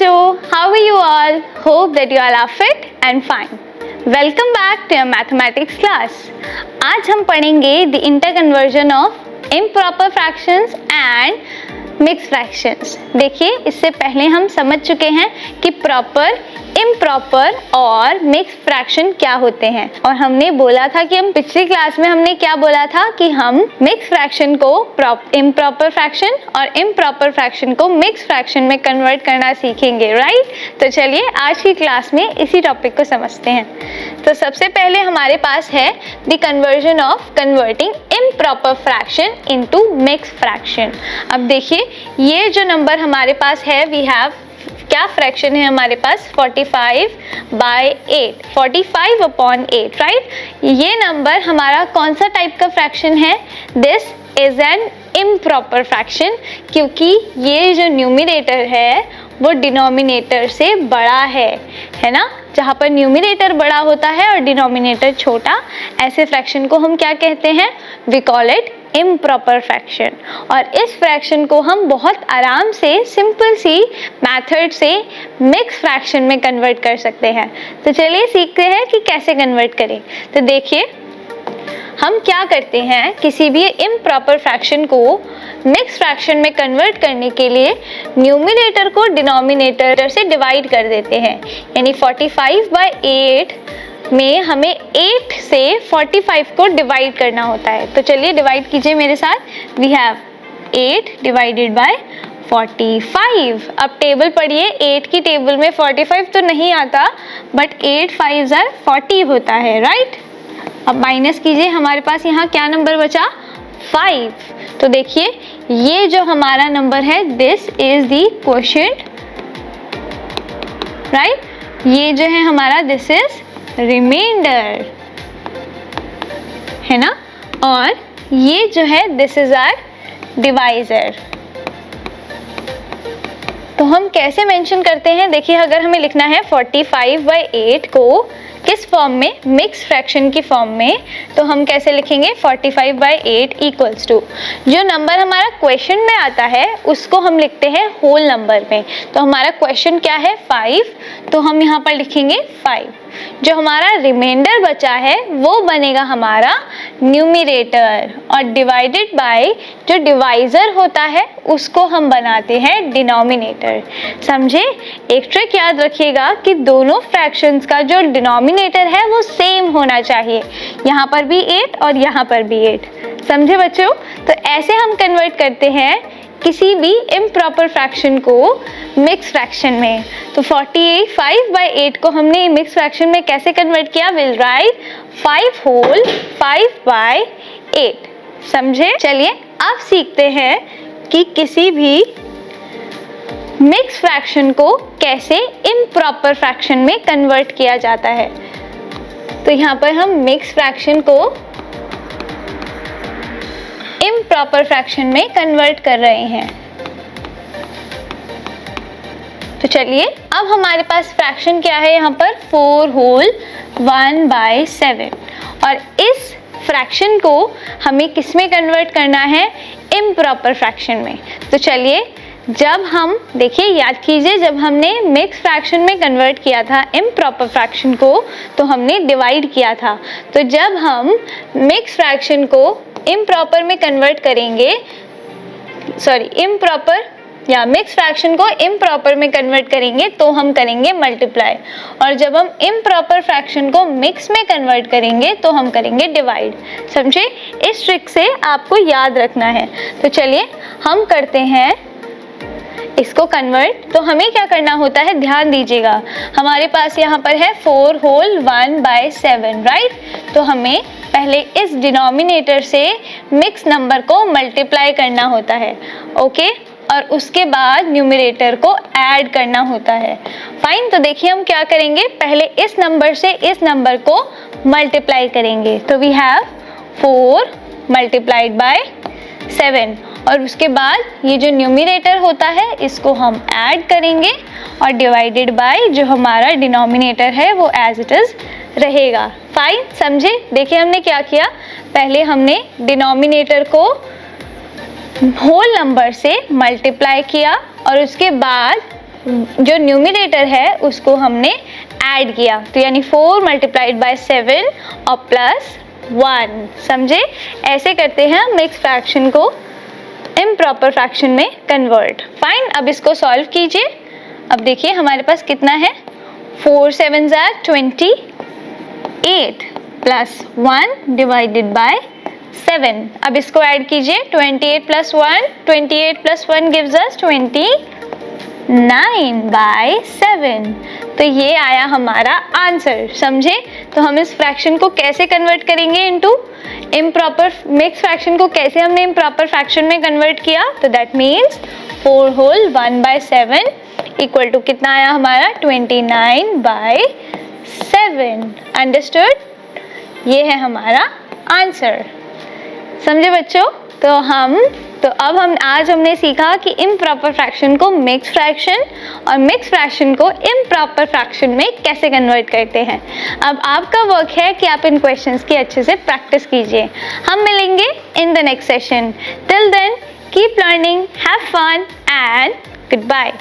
बच्चों, how are you all? Hope that you all are fit and fine. Welcome back to your mathematics class. आज हम पढ़ेंगे the interconversion of improper fractions and mixed fractions. देखिए, इससे पहले हम समझ चुके हैं कि प्रॉपर, इम्प्रॉपर और मिक्स फ्रैक्शन क्या होते हैं और हमने बोला था कि हम पिछली क्लास में हमने क्या बोला था कि हम मिक्स फ्रैक्शन को इम्प्रॉपर फ्रैक्शन और इम्प्रॉपर फ्रैक्शन को मिक्स फ्रैक्शन में कन्वर्ट करना सीखेंगे, राइट? तो चलिए आज की क्लास में इसी टॉपिक को समझते हैं। तो सबसे पहले हमारे पास है the conversion of converting improper fraction into mix fraction. अब देखिए, ये जो नंबर हमारे पास है, वी हैव क्या फ्रैक्शन है हमारे पास 45/8, 45/8, राइट? ये नंबर हमारा कौन सा टाइप का फ्रैक्शन है? This is an improper fraction, क्योंकि ये जो न्यूमरेटर है वो डिनोमिनेटर से बड़ा है ना? जहाँ पर न्यूमरेटर बड़ा होता है और डिनोमिनेटर छोटा, ऐसे फ्रैक्शन को हम क्या कहते हैं? We call it improper fraction. और इस फ्रैक्शन को हम बहुत आराम से सिंपल सी मेथड से मिक्स फ्रैक्शन में कन्वर्ट कर सकते हैं। तो चलिए सीखते हैं कि कैसे कन्वर्ट करें। तो देखिए, हम क्या करते हैं, किसी भी इम्प्रॉपर फ्रैक्शन को मिक्स फ्रैक्शन में कन्वर्ट करने के लिए न्यूमरेटर को डिनोमिनेटर से डिवाइड कर देते हैं। यानी 45/8 में हमें 8 से 45 को डिवाइड करना होता है। तो चलिए डिवाइड कीजिए मेरे साथ। We have 8 divided by 45। अब टेबल पढ़िए, 8 की टेबल में 45 तो नहीं आता, बट 8 5s are 40 होता है, राइट? अब माइनस कीजिए, हमारे पास यहाँ क्या नंबर बचा? 5। तो देखिए, ये जो हमारा नंबर है, this is the quotient, right? ये जो है हमारा, दिस इज रिमाइंडर, है ना? और ये जो है, दिस इज आवर डिवाइजर। तो हम कैसे मेंशन करते हैं? देखिए, अगर हमें लिखना है 45/8 को किस फॉर्म में? मिक्स फ्रैक्शन की फॉर्म में, तो हम कैसे लिखेंगे? 45/8 इक्वल्स टू, जो नंबर हमारा क्वेश्चन में आता है उसको हम लिखते हैं होल नंबर में। तो हमारा क्वेश्चन क्या है? 5, तो हम यहाँ पर लिखेंगे 5। जो हमारा रिमाइंडर बचा है वो बनेगा हमारा न्यूमरेटर, और डिवाइडेड बाय जो डिवाइजर होता है उसको हम बनाते हैं डिनोमिनेटर। समझे? एक ट्रिक याद रखिएगा कि दोनों फ्रैक्शंस का जो डिनोमिनेटर है वो सेम होना चाहिए। यहाँ पर भी 8 और यहाँ पर भी 8। समझे बच्चों? तो ऐसे हम कन्वर्ट करते हैं किसी भी इम्प्रॉपर फ्रैक्शन को मिक्स फ्रैक्शन में। तो 45/8 को हमने मिक्स फ्रैक्शन में कैसे कन्वर्ट किया? Will write 5 whole 5/8। समझे? चलिए अब सीखते हैं कि किसी भी मिक्स फ्रैक्शन को कैसे इम्प्रॉपर फ्रैक्शन में कन्वर्ट किया जाता है। तो यहाँ पर हम मिक्स फ्रैक्शन को इम्प्रॉपर फ्रैक्शन में कन्वर्ट कर रहे हैं। तो चलिए, अब हमारे पास फ्रैक्शन क्या है यहाँ पर? 4 होल 1/7। और इस फ्रैक्शन को हमें किस में कन्वर्ट करना है? इम्प्रॉपर फ्रैक्शन में। तो चलिए, जब हम देखिए, याद कीजिए, जब हमने मिक्स फ्रैक्शन में कन्वर्ट किया था इम्प्रॉपर फ्रैक्शन को, तो हमने डिवाइड किया था। तो जब हम मिक्स फ्रैक्शन को इम्प्रॉपर में कन्वर्ट करेंगे, मिक्स फ्रैक्शन को इम्प्रॉपर में कन्वर्ट करेंगे तो हम करेंगे मल्टीप्लाई, और जब हम इम्प्रॉपर फ्रैक्शन को मिक्स में कन्वर्ट करेंगे तो हम करेंगे डिवाइड। समझे? इस ट्रिक से आपको याद रखना है। तो चलिए हम करते हैं इसको कन्वर्ट। तो हमें क्या करना होता है? ध्यान दीजिएगा, हमारे पास यहाँ पर है 4 होल 1/7, राइट? तो हमें पहले इस डिनोमिनेटर से मिक्स नंबर को मल्टीप्लाई करना होता है, ओके? और उसके बाद न्यूमरेटर को ऐड करना होता है। फाइन। तो देखिए, हम क्या करेंगे? पहले इस नंबर से इस नंबर को मल्टीप्लाई करेंगे। तो वी हैव 4 मल्टीप्लाइड बाय 7, और उसके बाद ये जो न्यूमरेटर होता है इसको हम ऐड करेंगे, और डिवाइडेड बाय जो हमारा डिनोमिनेटर है वो एज इट इज रहेगा। फाइन, समझे? देखिए हमने क्या किया, पहले हमने डिनोमिनेटर को होल नंबर से मल्टीप्लाई किया और उसके बाद जो न्यूमिनेटर है उसको हमने ऐड किया, तो यानी 4 मल्टीप्लाइड बाय 7 और प्लस 1, समझे? ऐसे करते हैं मिक्स फ्रैक्शन को इम्प्रॉपर फ्रैक्शन में कन्वर्ट। फाइन, अब इसको सॉल्व कीजिए। अब देखिए हमारे पास कितना है, 4 7s are 28 plus 1 divided by 7। अब इसको ऐड कीजिए, 28 plus 1, 28 plus 1 gives us 29 by 7। तो ये आया हमारा आंसर, समझे? तो हम इस फ्रैक्शन को कैसे कन्वर्ट करेंगे इनटू इम्प्रॉपर, मिक्स फ्रैक्शन को कैसे हमने इम्प्रॉपर फ्रैक्शन में कन्वर्ट किया? तो that means 4 whole 1 by 7 equal to कितना आया हमारा, 29 बाय 7। अंडरस्टूड? ये है हमारा आंसर, समझे बच्चों? तो अब आज हमने सीखा कि इम्प्रॉपर फ्रैक्शन को मिक्स फ्रैक्शन और मिक्स फ्रैक्शन को इम्प्रॉपर फ्रैक्शन में कैसे कन्वर्ट करते हैं। अब आपका वर्क है कि आप इन क्वेश्चंस की अच्छे से प्रैक्टिस कीजिए। हम मिलेंगे in the next session. Till then keep learning, have fun and good bye.